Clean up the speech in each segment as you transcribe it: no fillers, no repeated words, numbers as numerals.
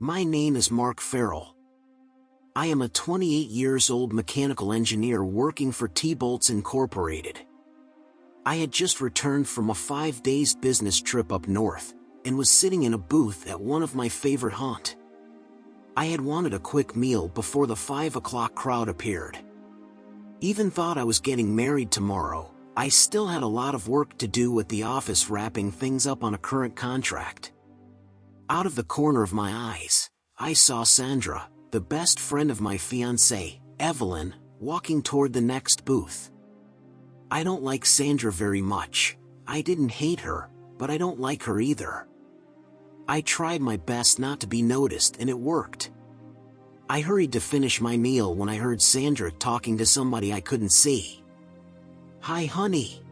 My name is Mark Farrell. I am a 28 years old mechanical engineer working for T-Bolts Incorporated. I had just returned from a 5-day business trip up north, and was sitting in a booth at one of my favorite haunts. I had wanted a quick meal before the 5 o'clock crowd appeared. Even thought I was getting married tomorrow. I still had a lot of work to do at the office wrapping things up on a current contract. Out of the corner of my eyes, I saw Sandra, the best friend of my fiancée, Evelyn, walking toward the next booth. I don't like Sandra very much. I didn't hate her, but I don't like her either. I tried my best not to be noticed and it worked. I hurried to finish my meal when I heard Sandra talking to somebody I couldn't see. "Hi honey.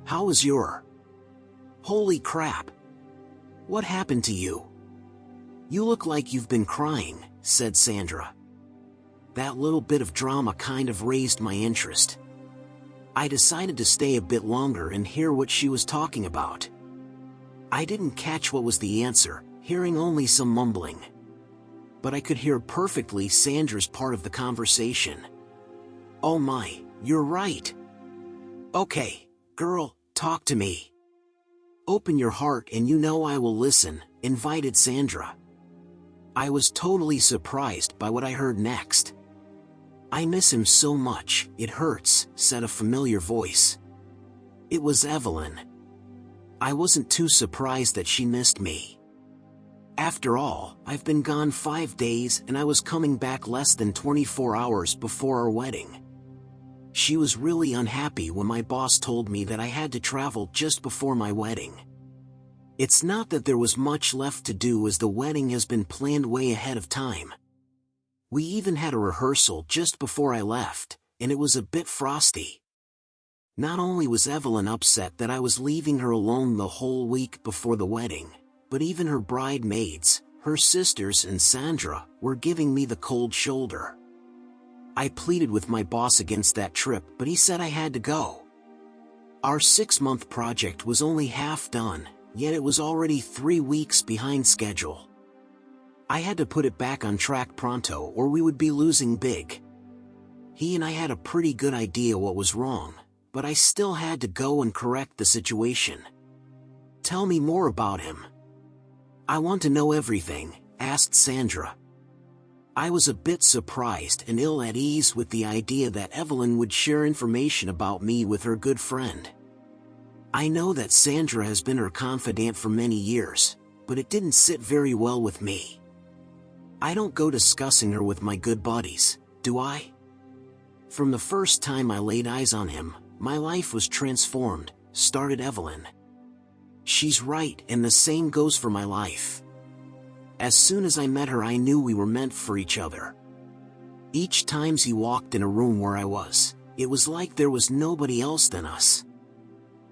How was your... Holy crap. What happened to you? You look like you've been crying," said Sandra. That little bit of drama kind of raised my interest. I decided to stay a bit longer and hear what she was talking about. I didn't catch what was the answer, hearing only some mumbling. But I could hear perfectly Sandra's part of the conversation. "Oh my, you're right. Okay, girl, talk to me. Open your heart and you know I will listen," invited Sandra. I was totally surprised by what I heard next. "I miss him so much, it hurts," said a familiar voice. It was Evelyn. I wasn't too surprised that she missed me. After all, I've been gone 5 days and I was coming back less than 24 hours before our wedding. She was really unhappy when my boss told me that I had to travel just before my wedding. It's not that there was much left to do as the wedding has been planned way ahead of time. We even had a rehearsal just before I left, and it was a bit frosty. Not only was Evelyn upset that I was leaving her alone the whole week before the wedding, but even her bridesmaids, her sisters and Sandra, were giving me the cold shoulder. I pleaded with my boss against that trip, but he said I had to go. Our 6-month project was only half done, yet it was already 3 weeks behind schedule. I had to put it back on track pronto or we would be losing big. He and I had a pretty good idea what was wrong, but I still had to go and correct the situation. "Tell me more about him. I want to know everything," asked Sandra. I was a bit surprised and ill at ease with the idea that Evelyn would share information about me with her good friend. I know that Sandra has been her confidant for many years, but it didn't sit very well with me. I don't go discussing her with my good buddies, do I? From the first time I laid eyes on him, my life was transformed, started Evelyn. She's right, and the same goes for my life. As soon as I met her, I knew we were meant for each other. Each time he walked in a room where I was, it was like there was nobody else than us.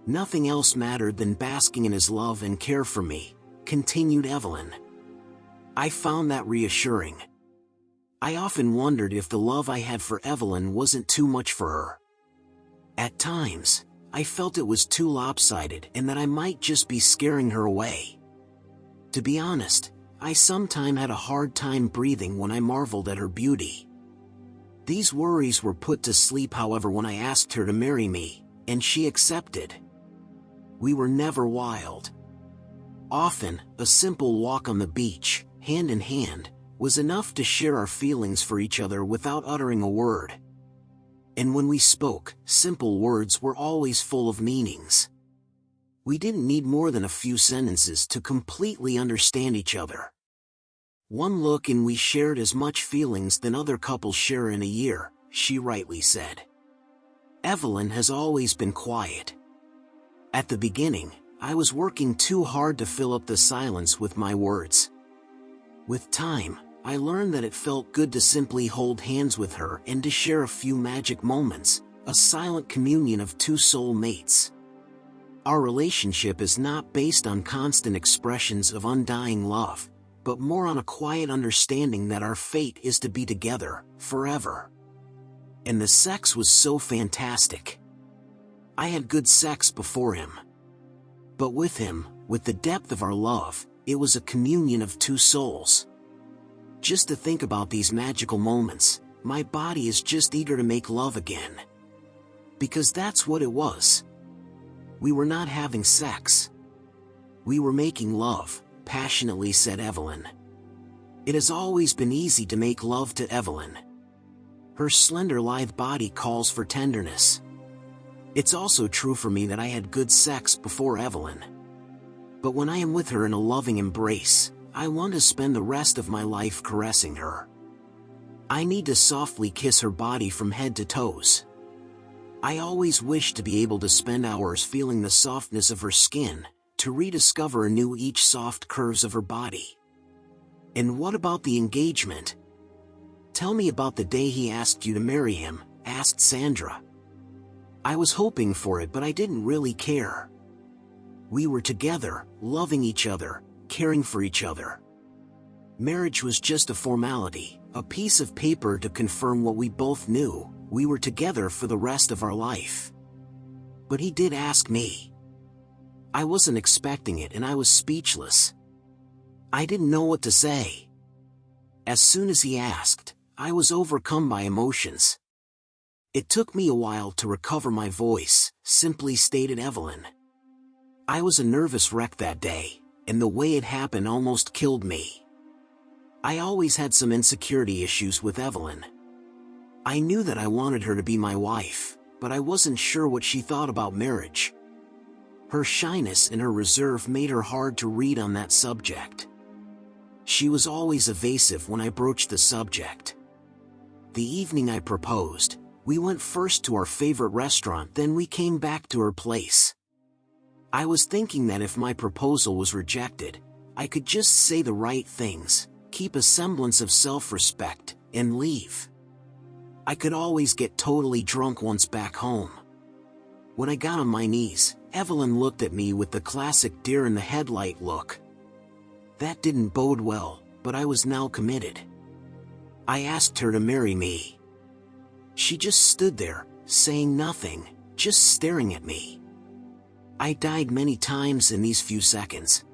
Nothing else mattered than basking in his love and care for me, continued Evelyn. I found that reassuring. I often wondered if the love I had for Evelyn wasn't too much for her. At times, I felt it was too lopsided and that I might just be scaring her away. To be honest, I sometimes had a hard time breathing when I marveled at her beauty. These worries were put to sleep, however, when I asked her to marry me, and she accepted. We were never wild. Often, a simple walk on the beach, hand in hand, was enough to share our feelings for each other without uttering a word. And when we spoke, simple words were always full of meanings. We didn't need more than a few sentences to completely understand each other. One look and we shared as much feelings than other couples share in a year, she rightly said. Evelyn has always been quiet. At the beginning, I was working too hard to fill up the silence with my words. With time, I learned that it felt good to simply hold hands with her and to share a few magic moments, a silent communion of two soul mates. Our relationship is not based on constant expressions of undying love, but more on a quiet understanding that our fate is to be together, forever. And the sex was so fantastic. I had good sex before him. But with him, with the depth of our love, it was a communion of two souls. Just to think about these magical moments, my body is just eager to make love again. Because that's what it was. We were not having sex. We were making love, passionately said Evelyn. It has always been easy to make love to Evelyn. Her slender lithe body calls for tenderness. It's also true for me that I had good sex before Evelyn. But when I am with her in a loving embrace, I want to spend the rest of my life caressing her. I need to softly kiss her body from head to toes. I always wish to be able to spend hours feeling the softness of her skin, to rediscover anew each soft curves of her body. And what about the engagement? Tell me about the day he asked you to marry him, asked Sandra. I was hoping for it, but I didn't really care. We were together, loving each other, caring for each other. Marriage was just a formality, a piece of paper to confirm what we both knew: we were together for the rest of our life. But he did ask me. I wasn't expecting it and I was speechless. I didn't know what to say. As soon as he asked, I was overcome by emotions. It took me a while to recover my voice, simply stated Evelyn. I was a nervous wreck that day, and the way it happened almost killed me. I always had some insecurity issues with Evelyn. I knew that I wanted her to be my wife, but I wasn't sure what she thought about marriage. Her shyness and her reserve made her hard to read on that subject. She was always evasive when I broached the subject. The evening I proposed, we went first to our favorite restaurant, then we came back to her place. I was thinking that if my proposal was rejected, I could just say the right things, keep a semblance of self-respect, and leave. I could always get totally drunk once back home. When I got on my knees, Evelyn looked at me with the classic deer in the headlight look. That didn't bode well, but I was now committed. I asked her to marry me. She just stood there, saying nothing, just staring at me. I died many times in these few seconds.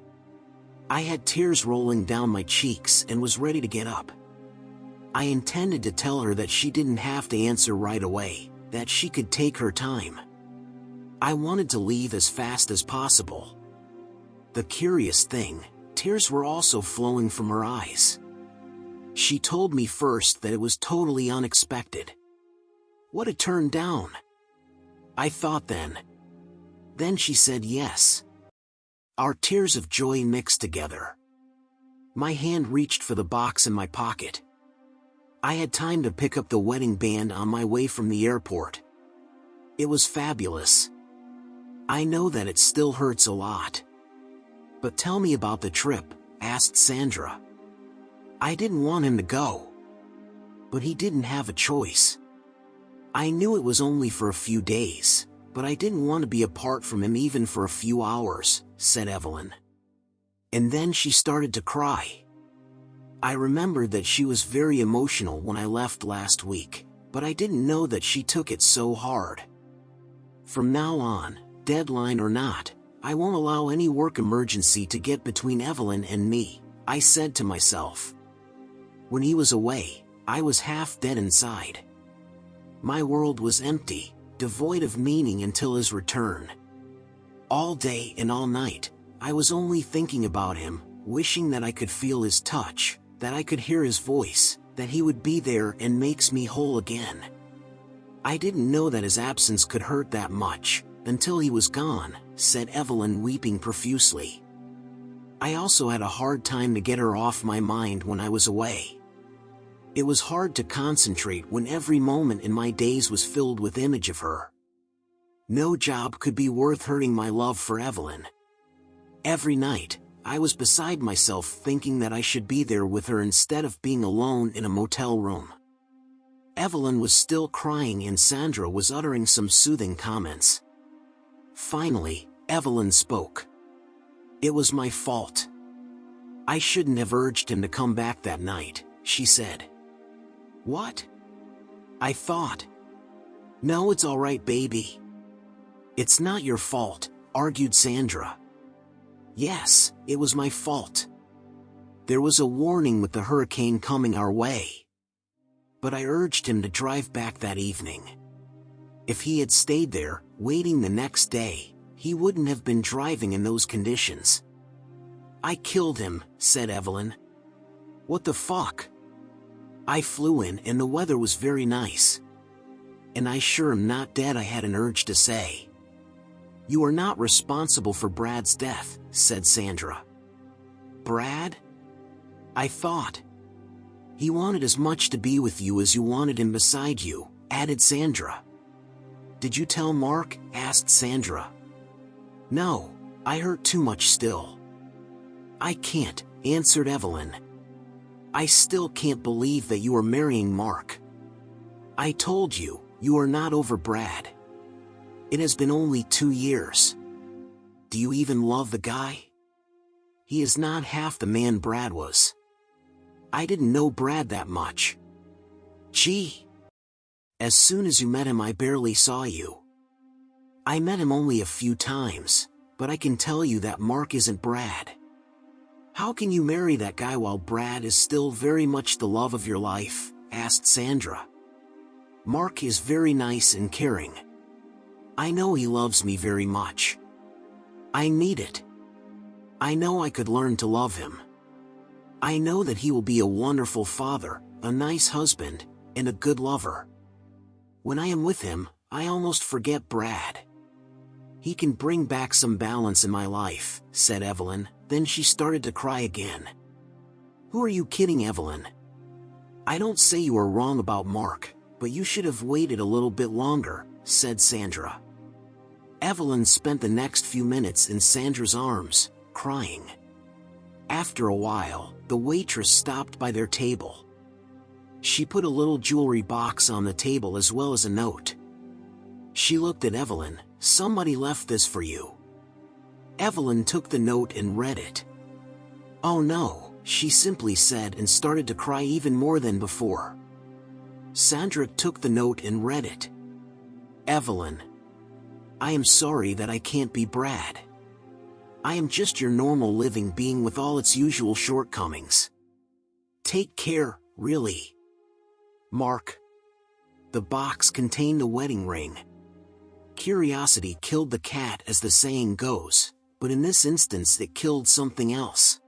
I had tears rolling down my cheeks and was ready to get up. I intended to tell her that she didn't have to answer right away, that she could take her time. I wanted to leave as fast as possible. The curious thing, tears were also flowing from her eyes. She told me first that it was totally unexpected. What a turn down! I thought then. Then she said yes. Our tears of joy mixed together. My hand reached for the box in my pocket. I had time to pick up the wedding band on my way from the airport. It was fabulous. I know that it still hurts a lot. But tell me about the trip, asked Sandra. I didn't want him to go. But he didn't have a choice. I knew it was only for a few days, but I didn't want to be apart from him even for a few hours, said Evelyn. And then she started to cry. I remembered that she was very emotional when I left last week, but I didn't know that she took it so hard. From now on, deadline or not, I won't allow any work emergency to get between Evelyn and me, I said to myself. When he was away, I was half dead inside. My world was empty, devoid of meaning until his return. All day and all night, I was only thinking about him, wishing that I could feel his touch, that I could hear his voice, that he would be there and makes me whole again. I didn't know that his absence could hurt that much, until he was gone, said Evelyn, weeping profusely. I also had a hard time to get her off my mind when I was away. It was hard to concentrate when every moment in my days was filled with image of her. No job could be worth hurting my love for Evelyn. Every night, I was beside myself thinking that I should be there with her instead of being alone in a motel room. Evelyn was still crying and Sandra was uttering some soothing comments. Finally, Evelyn spoke. It was my fault. I shouldn't have urged him to come back that night, she said. What? I thought. No, it's all right, baby. It's not your fault, argued Sandra. Yes, it was my fault. There was a warning with the hurricane coming our way. But I urged him to drive back that evening. If he had stayed there, waiting the next day, he wouldn't have been driving in those conditions. I killed him, said Evelyn. What the fuck? I flew in and the weather was very nice. And I sure am not dead, I had an urge to say. You are not responsible for Brad's death, said Sandra. Brad? I thought. He wanted as much to be with you as you wanted him beside you, added Sandra. Did you tell Mark? Asked Sandra. No, I hurt too much still. I can't, answered Evelyn. I still can't believe that you are marrying Mark. I told you, you are not over Brad. It has been only 2 years. Do you even love the guy? He is not half the man Brad was. I didn't know Brad that much. Gee. As soon as you met him I barely saw you. I met him only a few times, but I can tell you that Mark isn't Brad. How can you marry that guy while Brad is still very much the love of your life? Asked Sandra. Mark is very nice and caring. I know he loves me very much. I need it. I know I could learn to love him. I know that he will be a wonderful father, a nice husband, and a good lover. When I am with him, I almost forget Brad. He can bring back some balance in my life, said Evelyn, then she started to cry again. Who are you kidding, Evelyn? I don't say you are wrong about Mark, but you should have waited a little bit longer, said Sandra. Evelyn spent the next few minutes in Sandra's arms, crying. After a while, the waitress stopped by their table. She put a little jewelry box on the table as well as a note. She looked at Evelyn. Somebody left this for you. Evelyn took the note and read it. Oh no, she simply said and started to cry even more than before. Sandra took the note and read it. Evelyn, I am sorry that I can't be Brad. I am just your normal living being with all its usual shortcomings. Take care, really. Mark. The box contained a wedding ring. Curiosity killed the cat, as the saying goes, but in this instance it killed something else.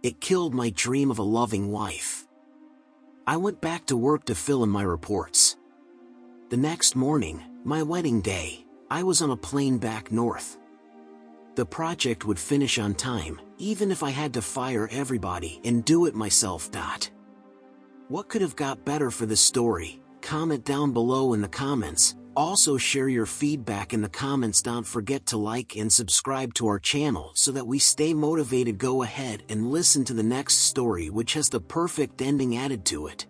It killed my dream of a loving wife. I went back to work to fill in my reports. The next morning, my wedding day, I was on a plane back north. The project would finish on time, even if I had to fire everybody and do it myself. What could have got better for this story? Comment down below in the comments. Also share your feedback in the comments. Don't forget to like and subscribe to our channel so that we stay motivated. Go ahead and listen to the next story, which has the perfect ending added to it.